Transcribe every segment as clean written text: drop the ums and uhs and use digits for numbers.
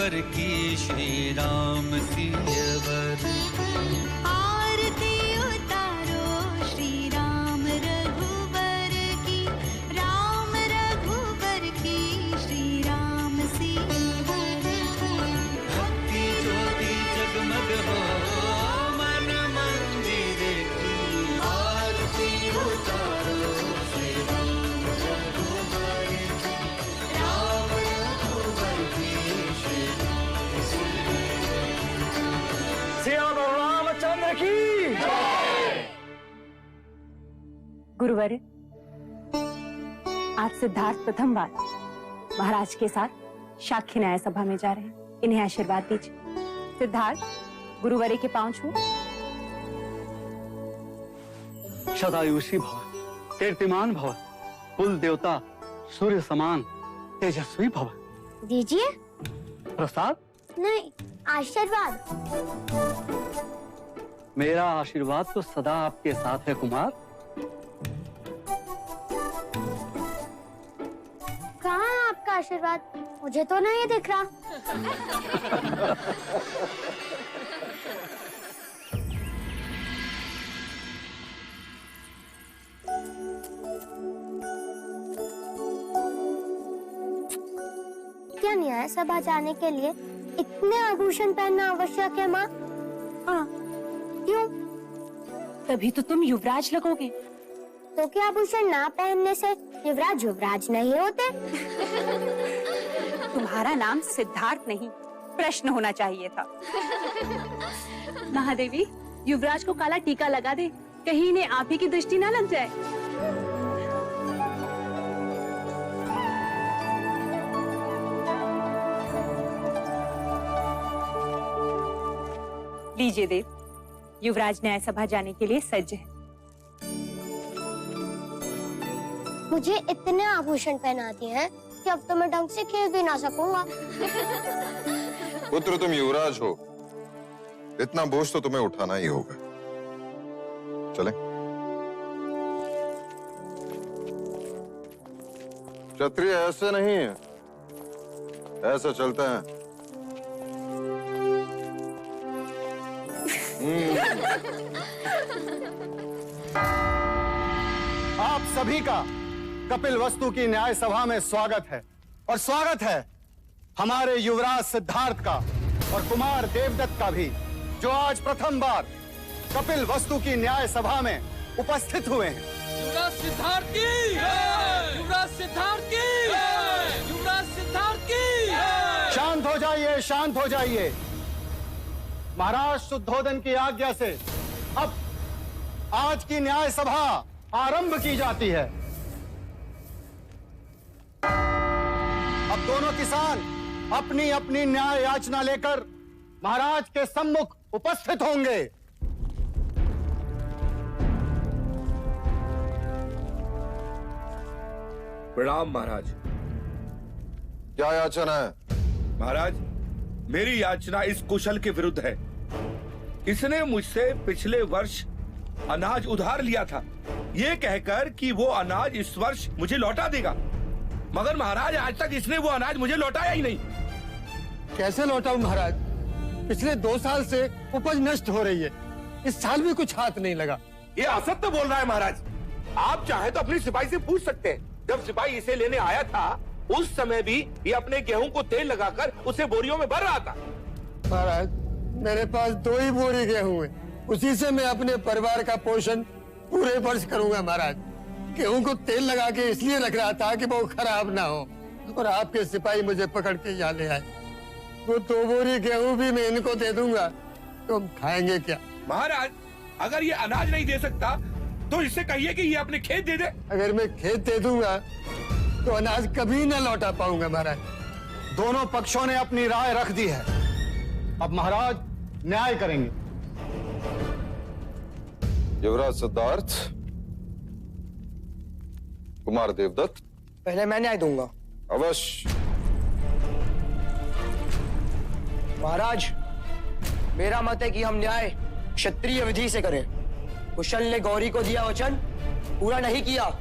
रघुवर की श्री राम सियवर। आरती उतारो श्री राम रघुवर की, राम रघुवर की श्री राम सियवर। भक्ति ज्योति जगमग हो मन मंदिर की, आरती उतारो श्री राम रघुवर की, राम रघुवर की श्री राम सियवर। सियावर रामचंद्र की जय। गुरुवर, आज सिद्धार्थ प्रथम बार महाराज के साथ शाक्य न्याय सभा में जा रहे हैं। इन्हें आशीर्वाद दीजिए। सिद्धार्थ, गुरुवरे के पांव छू। सदायुषी भव, कीर्तिमान भव, कुल देवता सूर्य समान तेजस्वी भव। दीजिए। प्रसाद नहीं, आशीर्वाद। मेरा आशीर्वाद तो सदा आपके साथ है कुमार। कहाँ है आपका आशीर्वाद? मुझे तो नहीं दिख रहा। क्या न्याय सभा जाने के लिए इतने आभूषण पहनना आवश्यक है माँ? हाँ, क्यों? तभी तो तुम युवराज लगोगे। तो क्या आभूषण ना पहनने से युवराज युवराज नहीं होते? तुम्हारा नाम सिद्धार्थ नहीं, प्रश्न होना चाहिए था। महादेवी, युवराज को काला टीका लगा दे, कहीं इन्हें आप ही की दृष्टि ना लग जाए। लीजिए देव, युवराज न्याय सभा जाने के लिए सज्ज है। मुझे इतने आभूषण पहना दिए हैं कि अब तो मैं ढंग से खेल भी ना सकूंगा। पुत्र, तुम युवराज हो, इतना बोझ तो तुम्हें उठाना ही होगा। चलें? क्षत्रिय ऐसे नहीं है, ऐसे चलते हैं। आप सभी का कपिल वस्तु की न्याय सभा में स्वागत है। और स्वागत है हमारे युवराज सिद्धार्थ का और कुमार देवदत्त का भी, जो आज प्रथम बार कपिल वस्तु की न्याय सभा में उपस्थित हुए हैं। युवराज सिद्धार्थ की जय! युवराज सिद्धार्थ की जय! युवराज सिद्धार्थ की जय! शांत हो जाइए, शांत हो जाइए। महाराज शुद्धोदन की आज्ञा से अब आज की न्याय सभा आरंभ की जाती है। अब दोनों किसान अपनी अपनी न्याय याचना लेकर महाराज के सम्मुख उपस्थित होंगे। प्रणाम महाराज। क्या याचना है? महाराज, मेरी याचना इस कुशल के विरुद्ध है। इसने मुझसे पिछले वर्ष अनाज उधार लिया था, ये कहकर कि वो अनाज इस वर्ष मुझे लौटा देगा, मगर महाराज आज तक इसने वो अनाज मुझे लौटाया ही नहीं। कैसे लौटाऊं महाराज? पिछले 2 साल से उपज नष्ट हो रही है, इस साल भी कुछ हाथ नहीं लगा। ये असत्य बोल रहा है महाराज। आप चाहे तो अपनी सिपाही से पूछ सकते हैं। जब सिपाही इसे लेने आया था उस समय भी ये अपने गेहूं को तेल लगाकर उसे बोरियों में भर रहा था। महाराज, मेरे पास 2 ही बोरी गेहूं है, उसी से मैं अपने परिवार का पोषण पूरे वर्ष करूंगा महाराज। गेहूं को तेल लगा के इसलिए रख रहा था कि वो खराब ना हो, और आपके सिपाही मुझे पकड़ के यहाँ ले आए। वो 2 बोरी गेहूं भी मैं इनको दे दूंगा, तो हम खाएंगे क्या? महाराज, अगर ये अनाज नहीं दे सकता तो इससे कहिए कि ये अपने खेत दे दे। अगर मैं खेत दे दूंगा तो अनाज कभी न लौटा पाऊंगा महाराज। दोनों पक्षों ने अपनी राय रख दी है, अब महाराज न्याय करेंगे। युवराज सिद्धार्थ, कुमार देवदत्त। पहले मैं न्याय दूंगा। अवश्य। महाराज, मेरा मत है कि हम न्याय क्षत्रिय विधि से करें। कुशल ने गौरी को दिया वचन पूरा नहीं किया,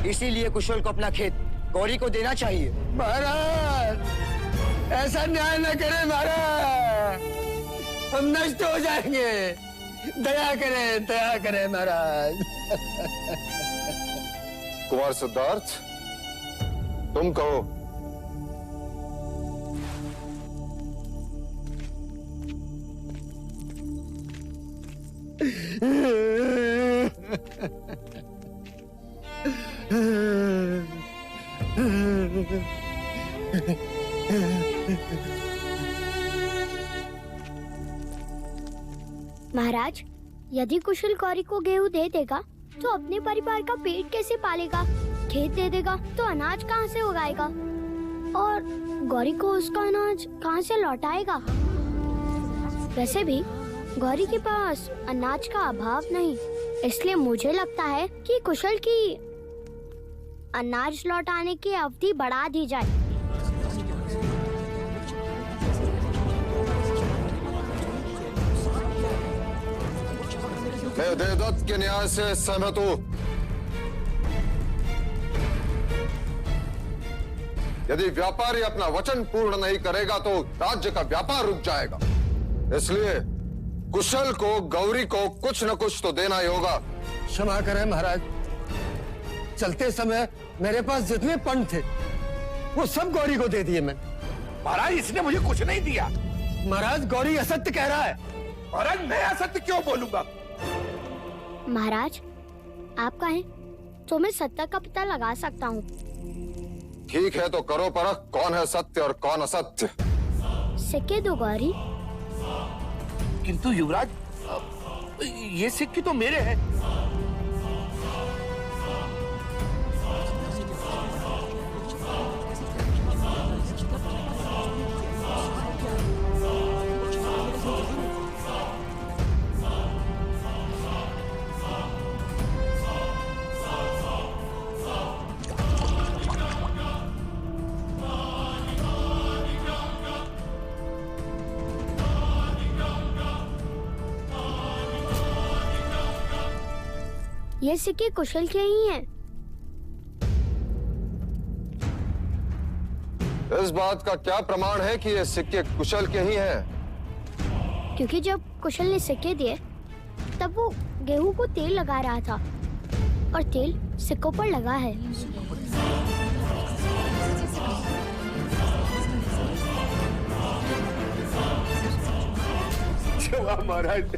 इसीलिए कुशल को अपना खेत गौरी को देना चाहिए। महाराज, ऐसा न्याय न करें महाराज, हम नष्ट हो जाएंगे। दया करें महाराज। कुमार सिद्धार्थ, तुम कहो। महाराज, यदि कुशल गौरी को गेहूं दे देगा तो अपने परिवार का पेट कैसे पालेगा? खेत दे देगा तो अनाज कहाँ से उगाएगा? और गौरी को उसका अनाज कहाँ से लौटाएगा? वैसे भी गौरी के पास अनाज का अभाव नहीं, इसलिए मुझे लगता है कि कुशल की अनाज लौटाने की अवधि बढ़ा दी जाए। मैं देवदत्त के न्याय से सहमत हूं। यदि व्यापारी अपना वचन पूर्ण नहीं करेगा तो राज्य का व्यापार रुक जाएगा। इसलिए कुशल को, गौरी को कुछ न कुछ तो देना ही होगा। क्षमा करें महाराज, चलते समय मेरे पास जितने पन थे वो सब गौरी को दे दिए मैंने। महाराज, इसने मुझे कुछ नहीं दिया। महाराज, गौरी असत्य कह रहा है। महाराज, मैं असत्य क्यों बोलूंगा? महाराज, आप कहें तो मैं सत्य का पता लगा सकता हूँ। ठीक है तो करो परख, कौन है सत्य और कौन असत्य। सिक्के दो गौरी। किंतु युवराज, ये सिक्के तो मेरे हैं। ये सिक्के कुशल के ही हैं। इस बात का क्या प्रमाण है कि ये सिक्के कुशल के ही हैं? क्योंकि जब कुशल ने सिक्के दिए तब वो गेहूं को तेल लगा रहा था और तेल सिक्कों पर लगा है। क्षमा महाराज,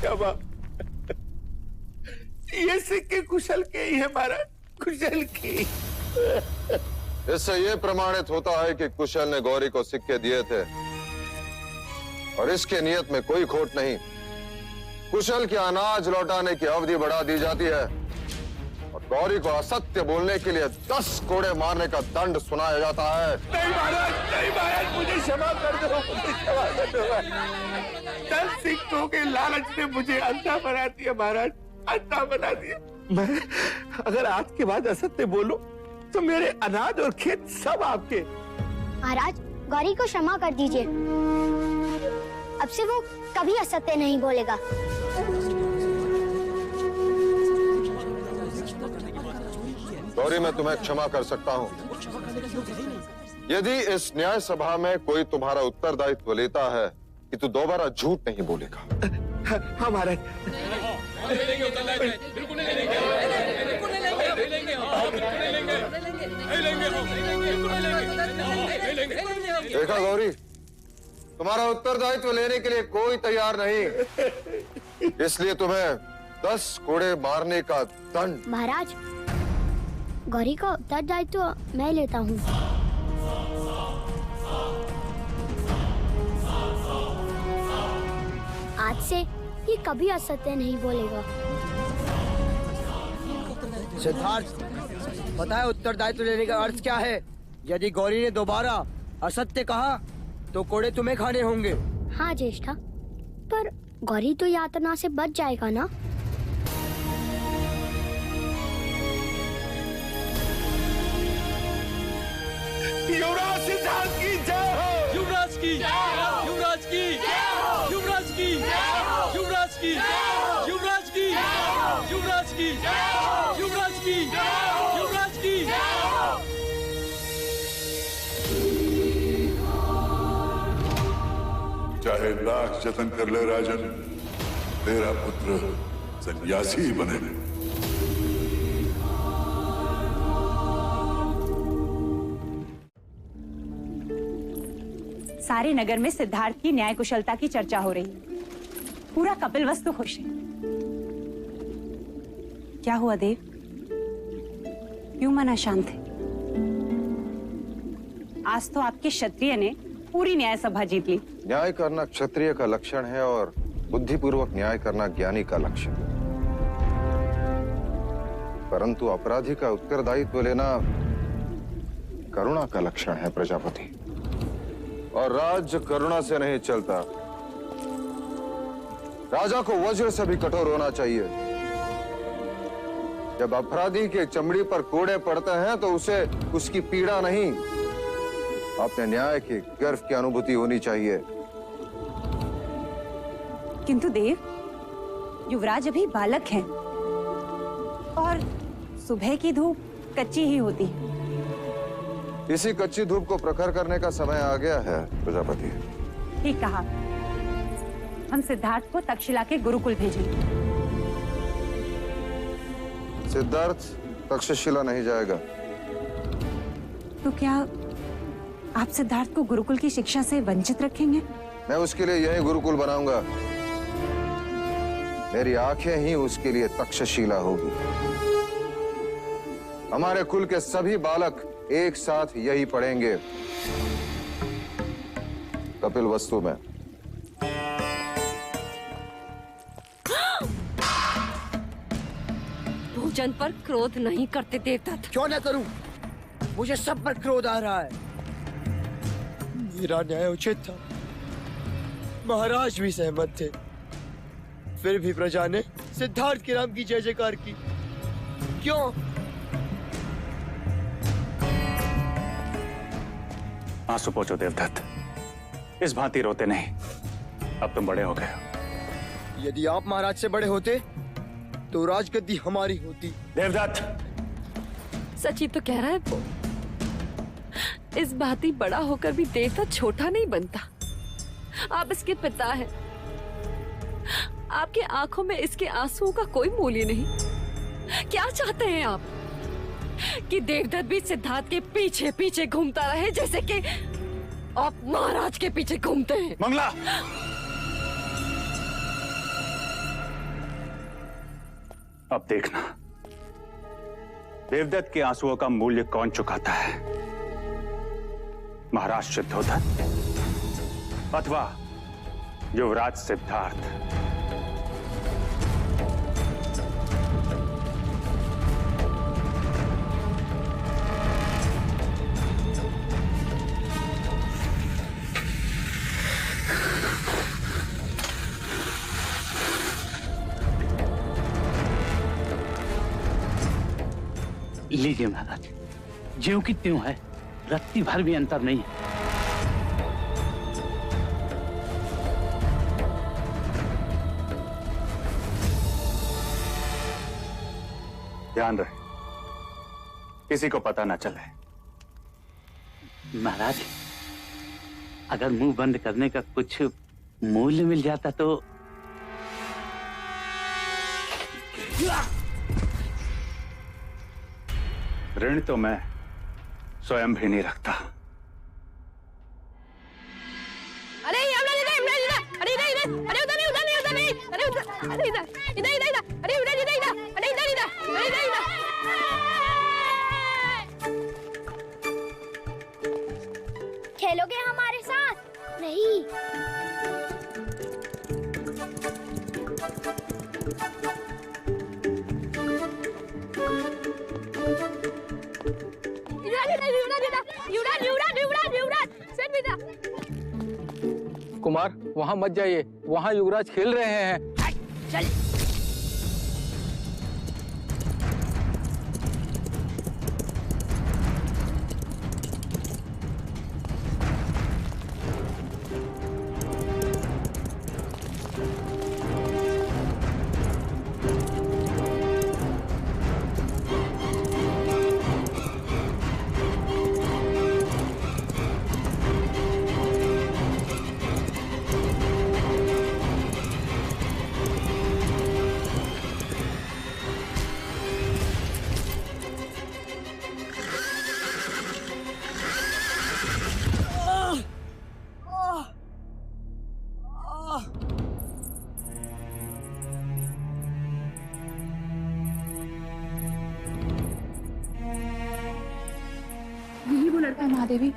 क्षमा। ये सिक्के कुशल के ही है महाराज, कुशल की। इससे ये प्रमाणित होता है कि कुशल ने गौरी को सिक्के दिए थे और इसके नियत में कोई खोट नहीं। कुशल के अनाज लौटाने की अवधि बढ़ा दी जाती है और गौरी को असत्य बोलने के लिए 10 कोड़े मारने का दंड सुनाया जाता है। नहीं महाराज, मुझे क्षमा कर दो, मुझे क्षमा कर दो। 10 सिक्कों के लालच ने मुझे अंधा बना दिया महाराज, अंधा बना दिया। मैं अगर आज के बाद असत्य बोलूं तो मेरे अनाज और खेत सब आपके। महाराज, गौरी को क्षमा कर दीजिए। अब से वो कभी असत्य नहीं बोलेगा। गौरी, मैं तुम्हें क्षमा कर सकता हूँ यदि इस न्याय सभा में कोई तुम्हारा उत्तरदायित्व लेता है कि तू दोबारा झूठ नहीं बोलेगा। हाँ महाराज। देखा गौरी, तुम्हारा उत्तरदायित्व लेने के लिए कोई तैयार नहीं, इसलिए तुम्हें 10 कोड़े मारने का दंड। महाराज, गौरी का उत्तरदायित्व मैं लेता हूँ। आज से ये कभी असत्य नहीं बोलेगा। सिद्धार्थ, बताए उत्तरदायित्व लेने का अर्थ क्या है? यदि गौरी ने दोबारा असत्य कहा तो कोड़े तुम्हें खाने होंगे। हाँ ज्येष्ठा, पर गौरी तो यातना से बच जाएगा ना? युवराज सिद्धार्थ की जय हो। युवराज की, युवराज की, युवराज की, युवराज की, युवराज की, युवराज की, युवराज की, युवराज की। चाहे लाख जतन कर ले राजन, तेरा पुत्र सन्यासी ही बने। सारे नगर में सिद्धार्थ की न्याय कुशलता की चर्चा हो रही है। पूरा कपिलवस्तु खुश है। क्या हुआ देव? क्यों मना शांत है? आज तो आपके क्षत्रिय ने पूरी न्याय सभा जीत ली। न्याय करना क्षत्रिय का लक्षण है और बुद्धिपूर्वक न्याय करना ज्ञानी का लक्षण। परंतु अपराधी का उत्तरदायित्व लेना करुणा का लक्षण है प्रजापति। और राज्य करुणा से नहीं चलता। राजा को वज्र से भी कठोर होना चाहिए। जब अपराधी के चमड़ी पर कोड़े पड़ते हैं तो उसे उसकी पीड़ा नहीं, अपने न्याय के गर्व की अनुभूति होनी चाहिए। किंतु देव, युवराज अभी बालक हैं और सुबह की धूप कच्ची ही होती है। इसी कच्ची धूप को प्रखर करने का समय आ गया है प्रजापति। ठीक कहा। हम सिद्धार्थ को तक्षशिला के गुरुकुल भेजेंगे। सिद्धार्थ तक्षशिला नहीं जाएगा। तो क्या आप सिद्धार्थ को गुरुकुल की शिक्षा से वंचित रखेंगे? मैं उसके लिए यही गुरुकुल बनाऊंगा। मेरी आंखें ही उसके लिए तक्षशिला होगी। हमारे कुल के सभी बालक एक साथ यही पढ़ेंगे, कपिलवस्तु में। भोजन पर क्रोध नहीं करते देवदत्त। क्यों न करूं? मुझे सब पर क्रोध आ रहा है। मेरा न्याय उचित था, महाराज भी सहमत थे, फिर भी प्रजा ने सिद्धार्थ के नाम की जय जयकार की। क्यों? आंसू पोंछो देवदत्त, इस भांति रोते नहीं। अब तुम बड़े हो गए हो। यदि आप महाराज से बड़े होते तो राजगद्दी हमारी होती। देवदत्त, सची तो कह रहा है वो। इस भांति बड़ा होकर भी देवदत्त छोटा नहीं बनता। आप इसके पिता हैं। आपके आंखों में इसके आंसुओं का कोई मूल्य नहीं। क्या चाहते हैं आप? कि देवदत्त भी सिद्धार्थ के पीछे पीछे घूमता रहे जैसे कि आप महाराज के पीछे घूमते हैं? मंगला, अब देखना देवदत्त के आंसुओं का मूल्य कौन चुकाता है, महाराज शुद्धोधन अथवा युवराज सिद्धार्थ। लीजिए महाराज, ज्यों की त्यों है, रत्ती भर भी अंतर नहीं है। ध्यान रहे, किसी को पता ना चले। महाराज, अगर मुंह बंद करने का कुछ मूल्य मिल जाता तो। ऋण तो मैं स्वयं भी नहीं रखता। अरे अरे इधर इधर, अरे उधर नहीं, उधर नहीं, उधर नहीं, अरे उधर, अरे इधर इधर इधर इधर, अरे उधर इधर इधर, अरे इधर इधर, अरे इधर इधर। खेलोगे हमारे साथ? नहीं। कुमार, वहाँ मत जाइए, वहाँ युवराज खेल रहे हैं। चल। महादेवी।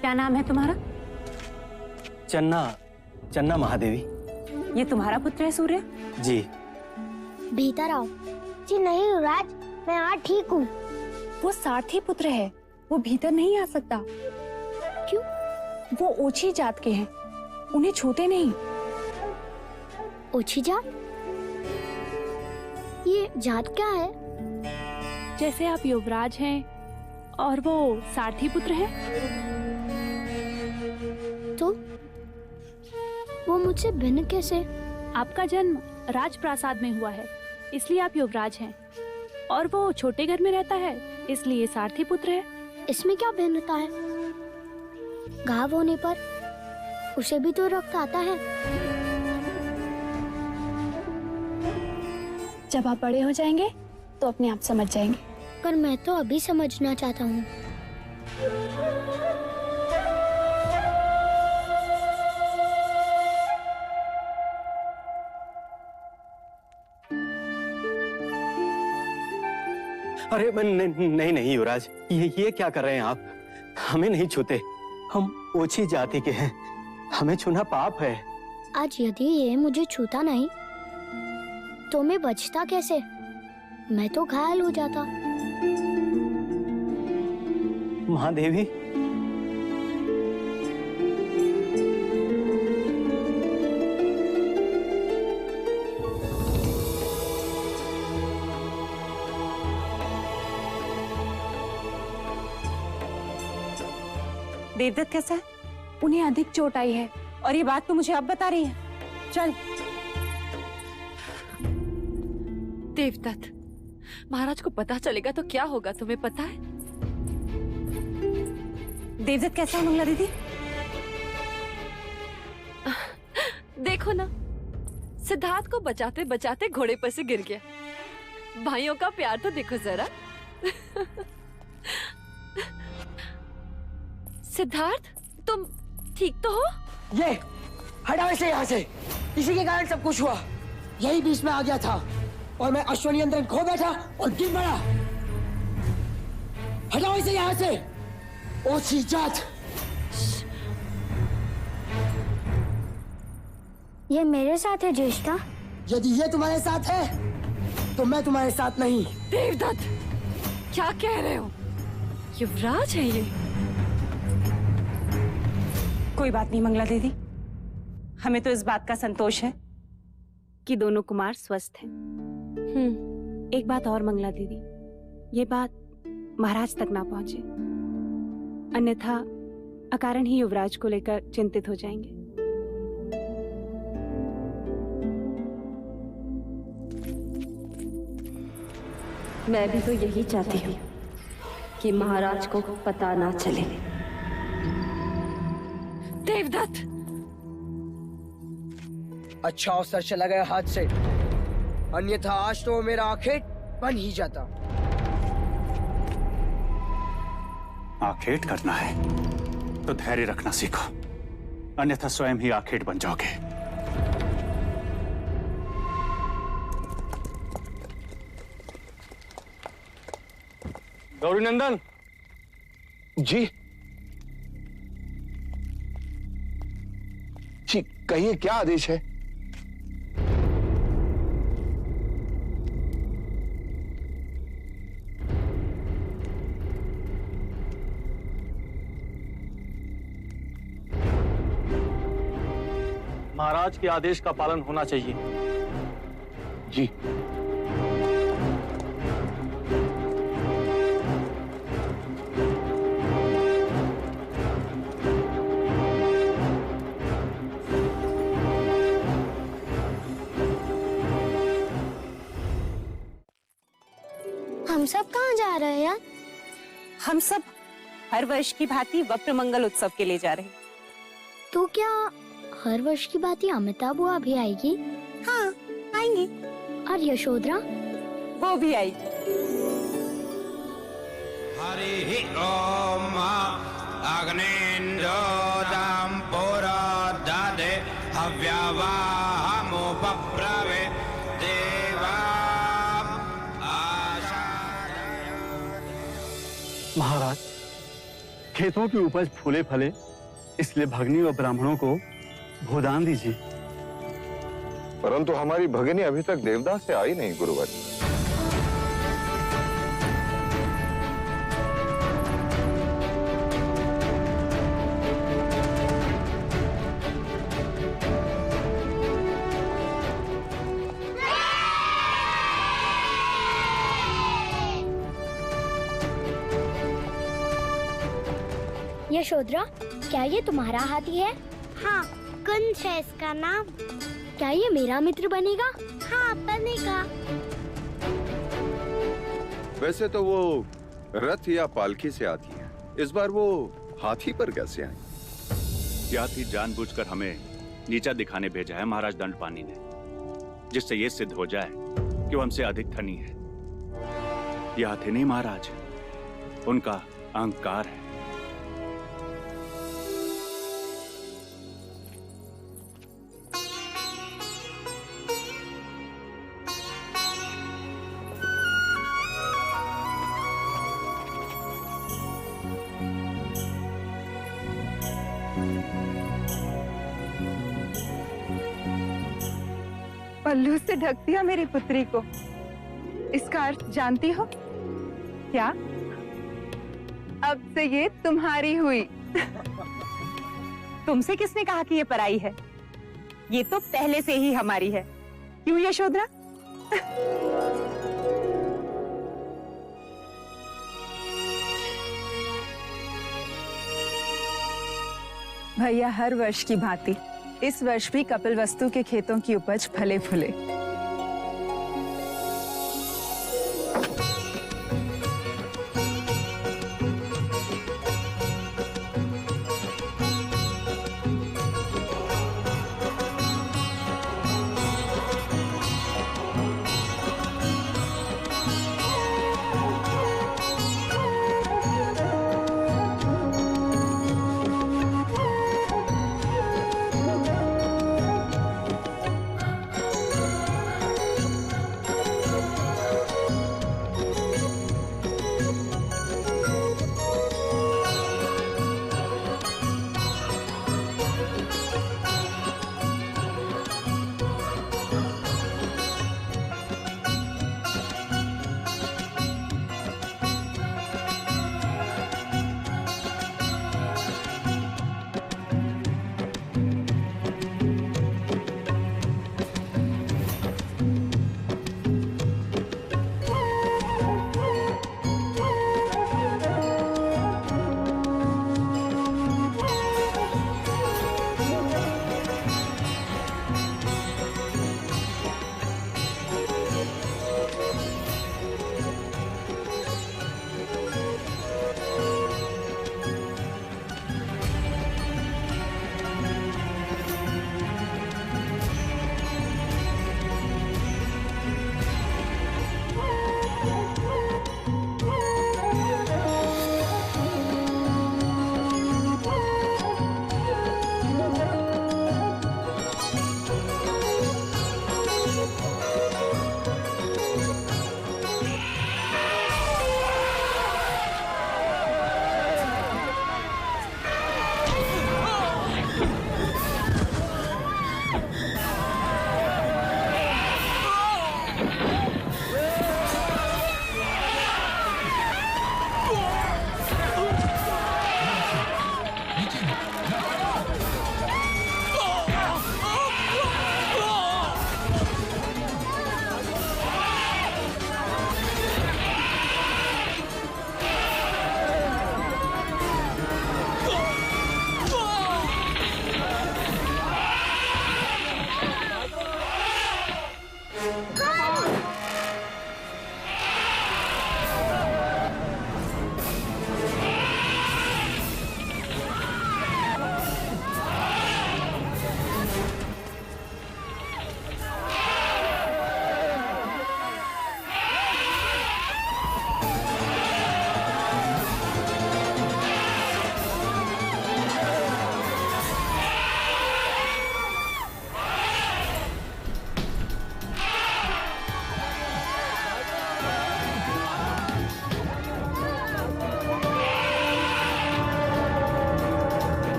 क्या नाम है तुम्हारा? चन्ना, चन्ना महादेवी। ये तुम्हारा पुत्र है सूर्य? जी। भीतर आओ। जी नहीं युवराज, मैं आज ठीक हूँ। वो सारथी पुत्र है, वो भीतर नहीं आ सकता। क्यों? वो ओछी जात के हैं, उन्हें छूते नहीं। ओछी जात? ये जात क्या है? जैसे आप युवराज हैं और वो सारथी पुत्र है। तो वो मुझसे भिन्न कैसे? आपका जन्म राजप्रासाद में हुआ है, इसलिए आप युवराज हैं, और वो छोटे घर में रहता है, इसलिए सारथी पुत्र है। इसमें क्या भिन्नता है? घाव होने पर उसे भी तो रक्त आता है। जब आप बड़े हो जाएंगे तो अपने आप समझ जाएंगे। पर मैं तो अभी समझना चाहता हूँ। अरे नहीं नहीं युवराज, ये क्या कर रहे हैं आप? हमें नहीं छूते, हम ओछी जाति के हैं, हमें छूना पाप है। आज यदि ये मुझे छूता नहीं तो मैं बचता कैसे? मैं तो घायल हो जाता। महादेवी, देवदत्त कैसा है? उन्हें अधिक चोट आई है, और ये बात तो मुझे अब बता रही है। चल। देवदत्त, महाराज को पता चलेगा तो क्या होगा, तुम्हें पता है? देवदत्त कैसा है मंगला दीदी? देखो ना, सिद्धार्थ को बचाते बचाते घोड़े पर से गिर गया। भाइयों का प्यार तो देखो जरा। सिद्धार्थ, तुम ठीक तो हो? ये हटाओ इसे यहाँ से। इसी के कारण सब कुछ हुआ। यही बीच में आ गया था और मैं अश्वनियंत्रण खो बैठा और गिर पड़ा। हटाओ इसे यहाँ से। ओछी जात। ये मेरे साथ है ज्येष्ठा। यदि ये तुम्हारे साथ है तो मैं तुम्हारे साथ नहीं। देवदत्त, क्या कह रहे हो? युवराज है ये। कोई बात नहीं मंगला दीदी, हमें तो इस बात का संतोष है कि दोनों कुमार स्वस्थ हैं। एक बात और मंगला दीदी, ये बात महाराज तक ना पहुंचे, अन्यथा अकारण ही युवराज को लेकर चिंतित हो जाएंगे। मैं भी तो यही चाहती हूँ कि महाराज को पता ना चले। देवदत्त, अच्छा अवसर चला गया हाथ से, अन्यथा आज तो मेरा आखेट बन ही जाता। आखेट करना है तो धैर्य रखना सीखो, अन्यथा स्वयं ही आखेट बन जाओगे। गौरीनंदन जी। जी कहिए, क्या आदेश है? महाराज के आदेश का पालन होना चाहिए। जी। हम सब कहाँ जा रहे हैं यार? हम सब हर वर्ष की भांति वक्र मंगल उत्सव के लिए जा रहे हैं। तो क्या हर वर्ष की भांति अमिता बुआ भी आएगी? हाँ, आएंगी। और यशोधरा? वो भी आएगी। हरि ओम अग्नेन्द्रोदं पुरोदधे हव्यवाहमुपब्रवे देवा आशादय। खेतों की उपज फूले फले, इसलिए भगनी और ब्राह्मणों को भूदान दीजिए। परंतु हमारी भगिनी अभी तक देवदास से आई नहीं गुरुवर। यशोधरा, क्या ये तुम्हारा हाथी है? हाँ, कुंज है इसका नाम। क्या ये मेरा मित्र बनेगा? हाँ, बनेगा। वैसे तो वो रथ या पालकी से आती है, इस बार वो हाथी पर कैसे आई? ये हाथी जानबूझकर हमें नीचा दिखाने भेजा है महाराज दंडपानी ने, जिससे ये सिद्ध हो जाए कि वो हमसे अधिक धनी है। ये हाथी नहीं महाराज, उनका अहंकार है। पल्लू से ढक दिया मेरी पुत्री को। इसका अर्थ जानती हो क्या? अब से ये तुम्हारी हुई। तुमसे किसने कहा कि ये पराई है? ये तो पहले से ही हमारी है। क्यों यशोधरा? भैया, हर वर्ष की भांति इस वर्ष भी कपिलवस्तु के खेतों की उपज फले फूले।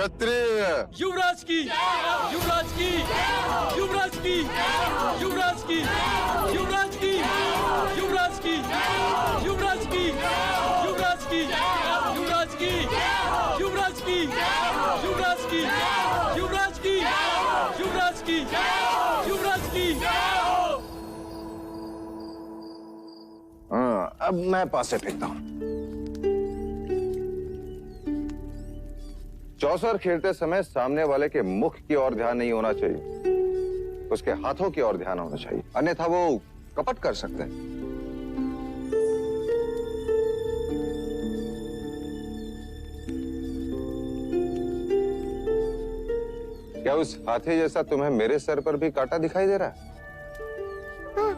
क्षत्रिय, युवराज की, युवराज की, युवराज की, युवराज की, युवराज की, युवराज की, युवराज की, युवराज की, युवराज की, युवराज की, युवराज की, युवराज की, युवराज की, युवराज की। हाँ, अब मैं पासे फेंकता हूं। चौसर खेलते समय सामने वाले के मुख की ओर ध्यान नहीं होना चाहिए, उसके हाथों की ओर ध्यान होना चाहिए, अन्यथा वो कपट कर सकते हैं। क्या उस हाथी जैसा तुम्हें मेरे सर पर भी कांटा दिखाई दे रहा है? हाँ।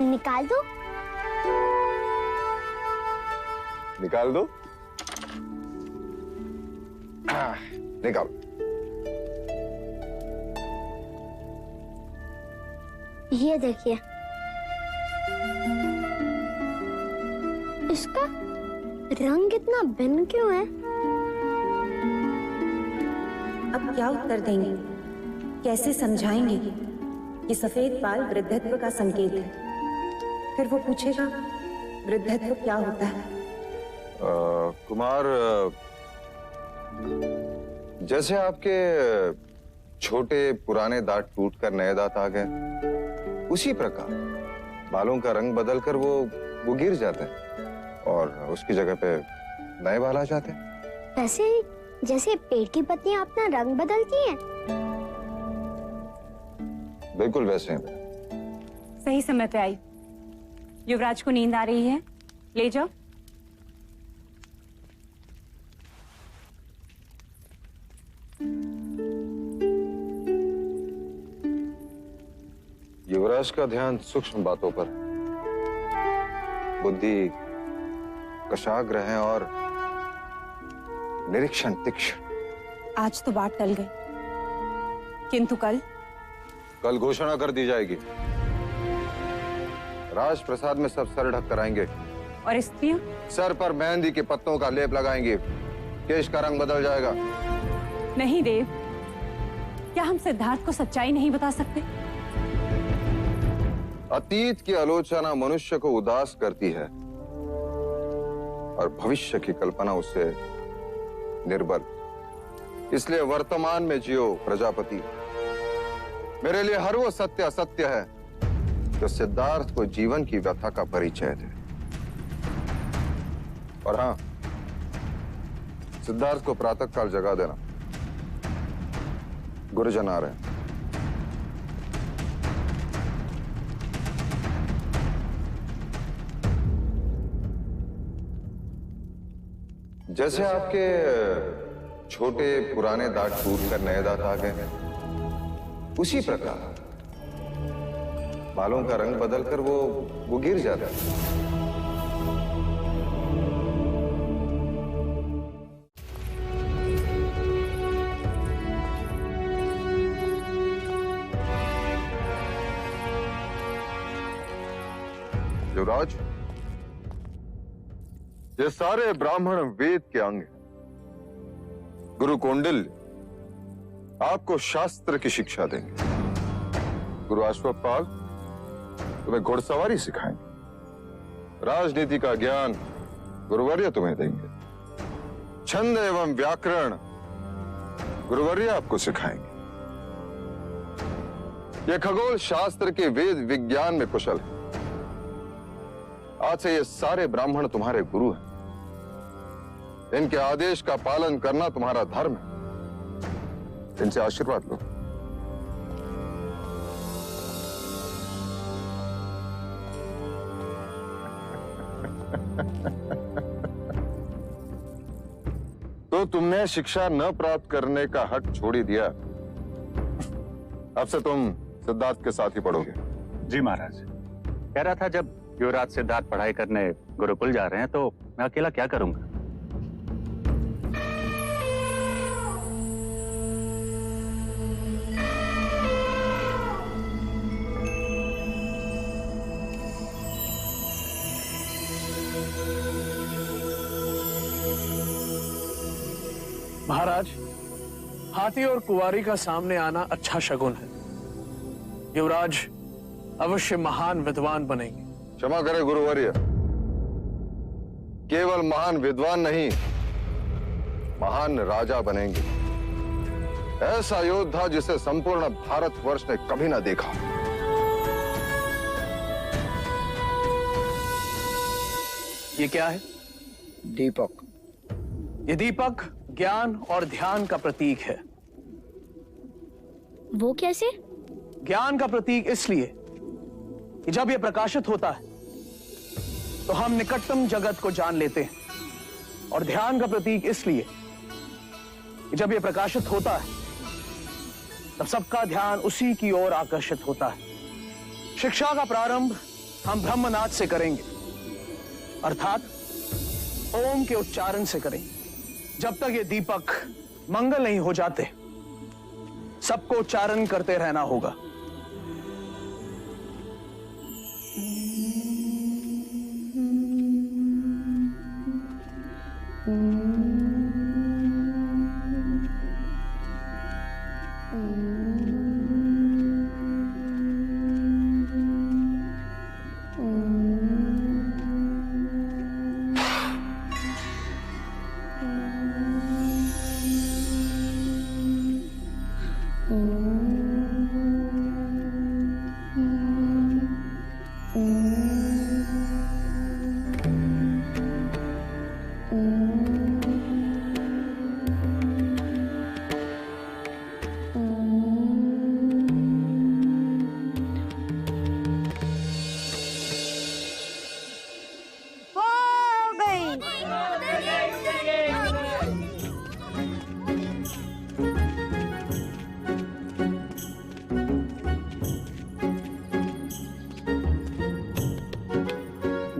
निकाल दो। निकाल दो। निकाल। ये देखिए, इसका रंग इतना भिन्न क्यों है? अब क्या उत्तर देंगे, कैसे समझाएंगे कि सफेद बाल वृद्धत्व का संकेत है? फिर वो पूछेगा वृद्धत्व क्या होता है? कुमार, जैसे आपके छोटे पुराने दांत टूटकर नए दांत आ गए, उसी प्रकार बालों का रंग बदलकर वो गिर जाते हैं और उसकी जगह पे नए बाल आ जाते हैं। वैसे ही जैसे पेड़ की पत्तियां अपना रंग बदलती हैं। बिल्कुल वैसे हैं। सही समय पे आई। युवराज को नींद आ रही है, ले जाओ। युवराज का ध्यान सूक्ष्म बातों पर, बुद्धि कशाग्र है और निरीक्षण तीक्ष्ण। आज तो बात टल गई, किंतु कल घोषणा कर दी जाएगी। राजप्रसाद में सब सर ढक कराएंगे और स्त्रियां सर पर मेहंदी के पत्तों का लेप लगाएंगे, केश का रंग बदल जाएगा। नहीं देव, क्या हम सिद्धार्थ को सच्चाई नहीं बता सकते? अतीत की आलोचना मनुष्य को उदास करती है और भविष्य की कल्पना उससे निर्बल। इसलिए वर्तमान में जियो प्रजापति। मेरे लिए हर वो सत्य असत्य है जो सिद्धार्थ को जीवन की व्यथा का परिचय दे। और हाँ, सिद्धार्थ को प्रातःकाल जगा देना, गुरुजन आ रहे हैं। जैसे आपके छोटे पुराने दांत टूटकर नए दांत आ गए, उसी प्रकार बालों का रंग बदलकर वो गिर जाता है। युवराज, ये सारे ब्राह्मण वेद के अंग हैं। गुरु कौंडिल्य आपको शास्त्र की शिक्षा देंगे। गुरु अश्वपाल तुम्हें घुड़सवारी सिखाएंगे। राजनीति का ज्ञान गुरुवर्य तुम्हें देंगे। छंद एवं व्याकरण गुरुवर्य आपको सिखाएंगे। ये खगोल शास्त्र के वेद विज्ञान में कुशल है। आज से ये सारे ब्राह्मण तुम्हारे गुरु हैं। इनके आदेश का पालन करना तुम्हारा धर्म है। इनसे आशीर्वाद लो। तो तुमने शिक्षा न प्राप्त करने का हक छोड़ ही दिया। अब से तुम सिद्धार्थ के साथ ही पढ़ोगे। जी महाराज। कह रहा था जब युवराज सिद्धार्थ पढ़ाई करने गुरुकुल जा रहे हैं तो मैं अकेला क्या करूंगा। महाराज, हाथी और कुंवारी का सामने आना अच्छा शगुन है। युवराज अवश्य महान विद्वान बनेंगे। क्षमा करें गुरुवर्य, केवल महान विद्वान नहीं, महान राजा बनेंगे। ऐसा योद्धा जिसे संपूर्ण भारतवर्ष ने कभी ना देखा। ये क्या है? दीपक। ये दीपक ज्ञान और ध्यान का प्रतीक है। वो कैसे? ज्ञान का प्रतीक इसलिए कि जब यह प्रकाशित होता है तो हम निकटतम जगत को जान लेते हैं, और ध्यान का प्रतीक इसलिए कि जब यह प्रकाशित होता है तब सबका ध्यान उसी की ओर आकर्षित होता है। शिक्षा का प्रारंभ हम ब्रह्मनाद से करेंगे, अर्थात ओम के उच्चारण से करेंगे। जब तक ये दीपक मंगल नहीं हो जाते, सबको उच्चारण करते रहना होगा।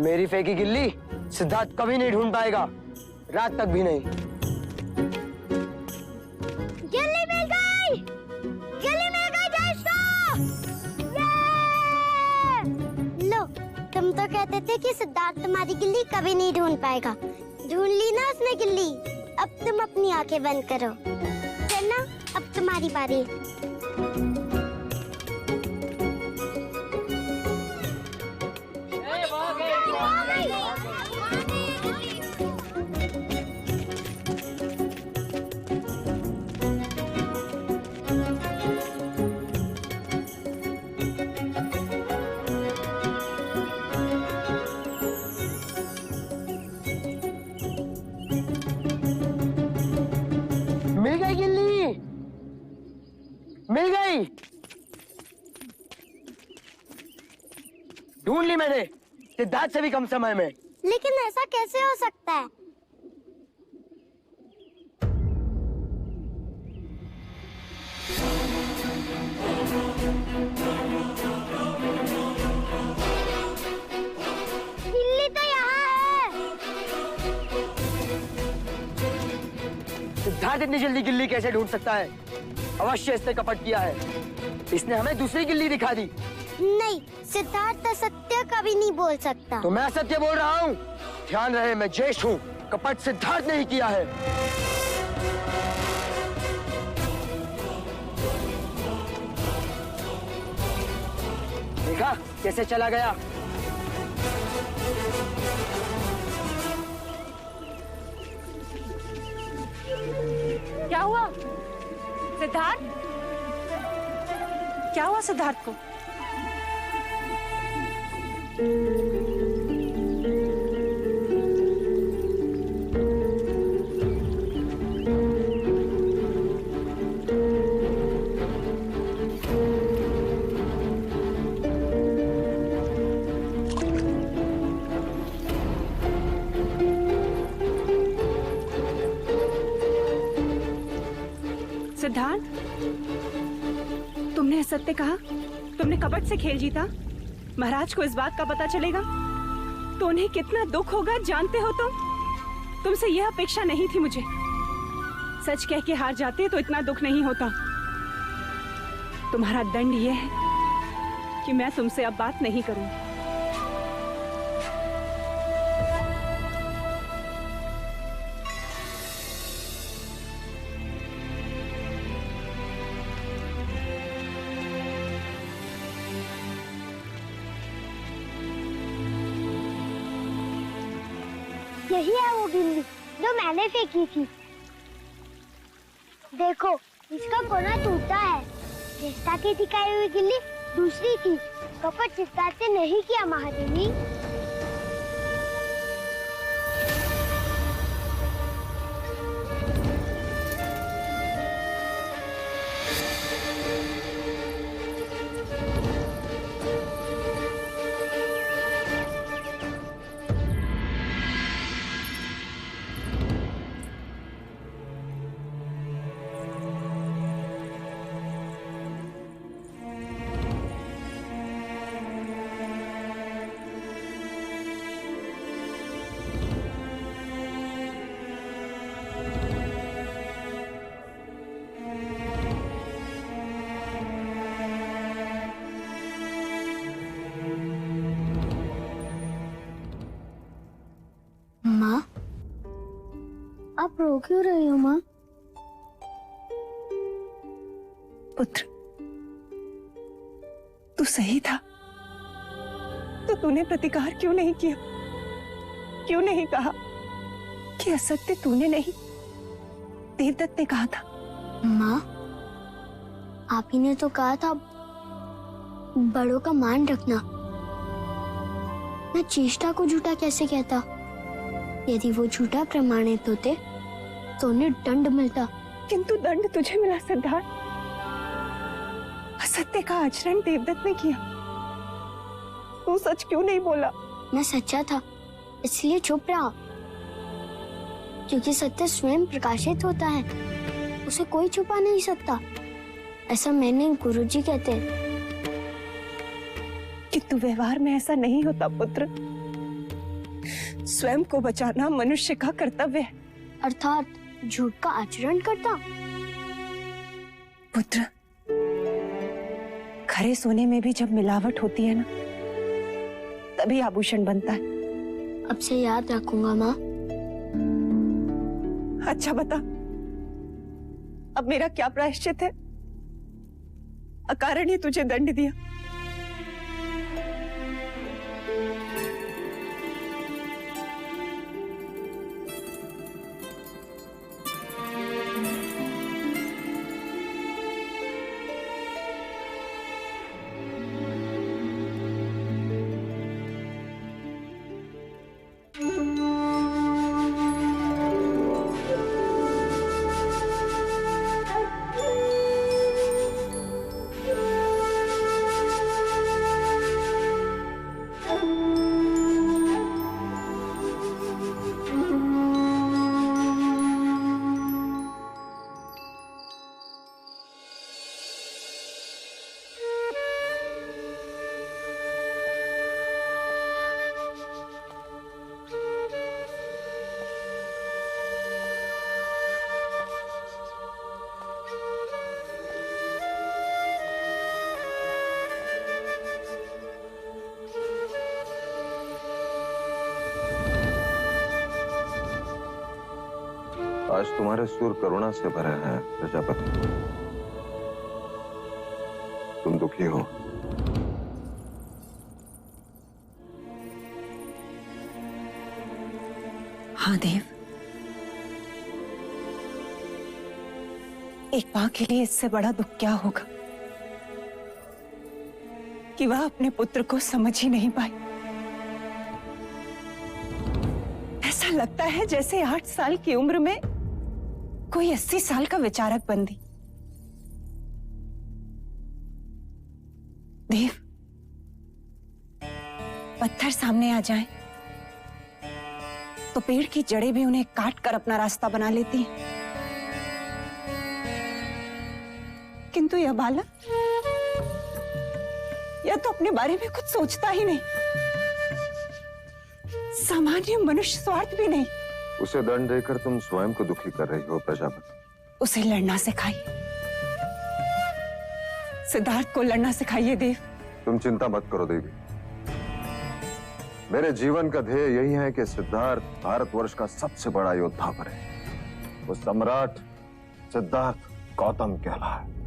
मेरी फेंकी गिल्ली सिद्धार्थ कभी नहीं ढूंढ पाएगा, रात तक भी नहीं। गिल्ली मिल गई! गिल्ली मिल गई दोस्तों! लो, तुम तो कहते थे कि सिद्धार्थ तुम्हारी गिल्ली कभी नहीं ढूंढ पाएगा। ढूंढ ली ना उसने गिल्ली। अब तुम अपनी आंखें बंद करो। चलना, अब तुम्हारी बारी। मिल गई गिल्ली, मिल गई। ढूंढ ली मैंने, सिद्धार्थ से भी कम समय में। लेकिन ऐसा कैसे हो सकता है? गिल्ली तो यहाँ है। सिद्धार्थ इतनी जल्दी गिल्ली कैसे ढूंढ सकता है? अवश्य इसने कपट किया है। इसने हमें दूसरी गिल्ली दिखा दी। नहीं, सिद्धार्थ असत्य कभी नहीं बोल सकता। तो मैं सत्य बोल रहा हूँ। ध्यान रहे, मैं ज्येष्ठ हूँ, कपट सिद्धार्थ ने ही किया है। देखा कैसे चला गया? क्या हुआ सिद्धार्थ? क्या हुआ सिद्धार्थ को? सिद्धार्थ, तुमने सत्य कहा, तुमने कपट से खेल जीता। महाराज को इस बात का पता चलेगा तो उन्हें कितना दुख होगा, जानते हो तुम? तुमसे यह अपेक्षा नहीं थी मुझे। सच कह के हार जाते तो इतना दुख नहीं होता। तुम्हारा दंड यह है कि मैं तुमसे अब बात नहीं करूंगी। यही है वो गिल्ली जो मैंने फेंकी थी। देखो, इसका कोना टूटा है। जैसा की दिखाई हुई गिल्ली दूसरी थी। कपट सिद्धार्थ ने नहीं किया महादेवी। माँ, आप रो क्यों रही हो माँ? पुत्र, तू सही था तो तूने प्रतिकार क्यों नहीं किया? क्यों नहीं कहा कि असत्य तूने नहीं देवदत्त ने कहा था? माँ, आप ही ने तो कहा था बड़ों का मान रखना। मैं चेष्टा को झूठा कैसे कहता? यदि वो झूठा प्रमाणित होते तो उन्हें दंड मिलता। किंतु दंड तुझे मिला सिद्धार्थ। असत्य का आचरण देवदत्त ने किया। तू सच क्यों नहीं बोला? मैं सच्चा था इसलिए चुप रहा। क्योंकि सत्य स्वयं प्रकाशित होता है, उसे कोई छुपा नहीं सकता। ऐसा मैंने गुरुजी कहते हैं। किंतु व्यवहार में ऐसा नहीं होता पुत्र। स्वयं को बचाना मनुष्य का कर्तव्य है। अर्थात झूठ का आचरण करता। पुत्र, खरे सोने में भी जब मिलावट होती है ना, तभी आभूषण बनता है। अब से याद रखूंगा माँ। अच्छा बता, अब मेरा क्या प्रायश्चित है? अकारण ही तुझे दंड दिया। आज तुम्हारे सुर करुणा से भरे हैं प्रजापति। तुम दुखी हो। हाँ देव, एक मां के लिए इससे बड़ा दुख क्या होगा कि वह अपने पुत्र को समझ ही नहीं पाई। ऐसा लगता है जैसे 8 साल की उम्र में कोई 80 साल का विचारक बन दी। देव, पत्थर सामने आ जाएं, तो पेड़ की जड़ें भी उन्हें काट कर अपना रास्ता बना लेती हैं। किंतु यह बालक, यह तो अपने बारे में कुछ सोचता ही नहीं। सामान्य मनुष्य स्वार्थ भी नहीं। उसे दंड देकर तुम स्वयं को दुखी कर रही हो प्रजापति। उसे लड़ना सिखाइए, सिद्धार्थ को लड़ना सिखाइए देव। तुम चिंता मत करो देवी। मेरे जीवन का ध्येय यही है कि सिद्धार्थ भारतवर्ष का सबसे बड़ा योद्धा बने। वो सम्राट सिद्धार्थ गौतम कहलाए।